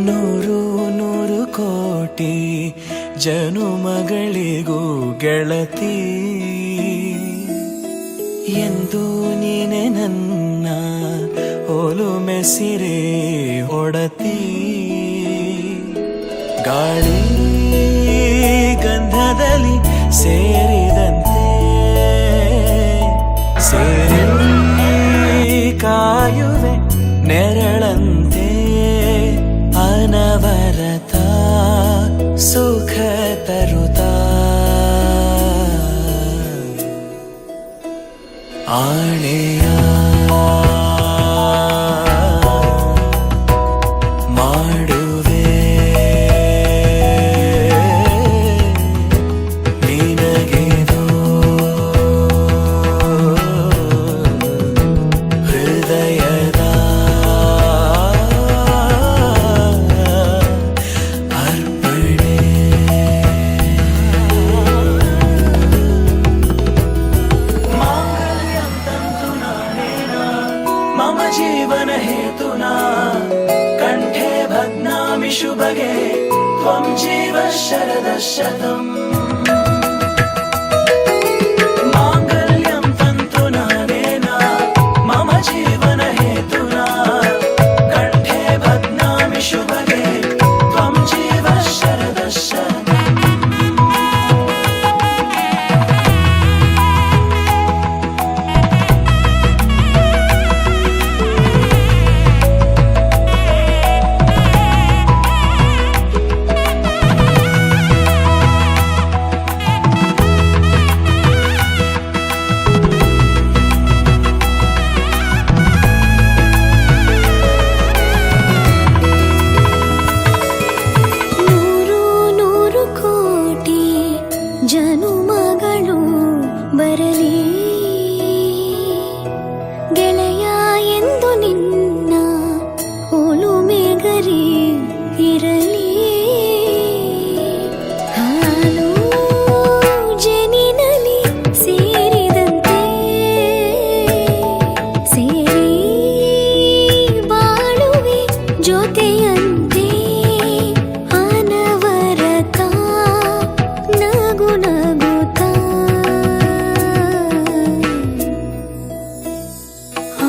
ನೂರು ನೂರು ಕೋಟಿ ಜನುಮಗಳಿಗೂ ಗೆಳತಿ ಎಂದು ನೀನೆ ನನ್ನ ಒಲುಮೆ ಸಿರೆ ಒಡತಿ ಗಾಳಿ ಗಂಧದಲ್ಲಿ ಸೇರಿದಂತೆ ಸೇರಿ ಕಾಯುವೆ ನೆರಳಂತೆ ಅನವರತ ಸುಖ ತರುತ್ತಾ ಆಣೆಯ ಮಾಡುವೆ ನಿನಗೆದೋ ಹೃದಯದ ಅರ್ಪಣೆ ಮಾಂಗಲ್ಯಂ ತಂತುನಾ ನೇನ ಮಮ ಜೀವನ ಹೇತುನಾ ಕಂಠೆ ಭಗ್ನಾಮಿ ಶುಭಗೆ ತ್ವಂ ಜೀವ ಶರದಃ ಶತಂ ಮಾಂಗಲ್ಯಂ ತಂತುನಾ ನೇನ ಮಮ ಜೀವನ ಹೇತುನಾ ಕಂಠೆ ಭಗ್ನಾಮಿ ಶುಭಗೆ ತ್ವಂ ಜೀವ ಶರದಃ ಶತಂ ನೂರು ನೂರು ಕೋಟಿ ಜನುಮಗಳು ಬರಲಿ ಗೆಳೆಯ ಎಂದು ನಿನ್ನ ಒಲುಮೆಗರಿ ಇರಲಿ ಹಾಲು ಜೇನಿನಲ್ಲಿ ಸೇರಿದಂತೆ ಸೇರಿ ಬಾಳುವೆ ಜೊತೆಯಂತೆ ಅನವರತ ನಗು ನಗುತ್ತಾ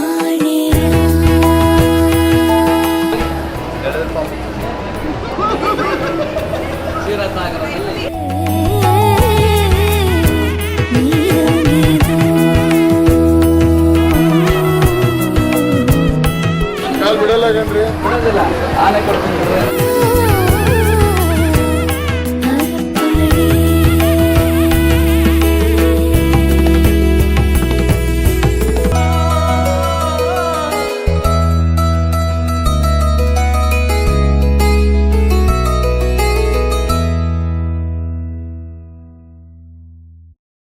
ಆಣೆಯ ಕಾಲ್ ಬಿಡಲ್ಲ ಕಣ್ರಿ. ಆನೆ ಕೊಡ್ತೀನಿ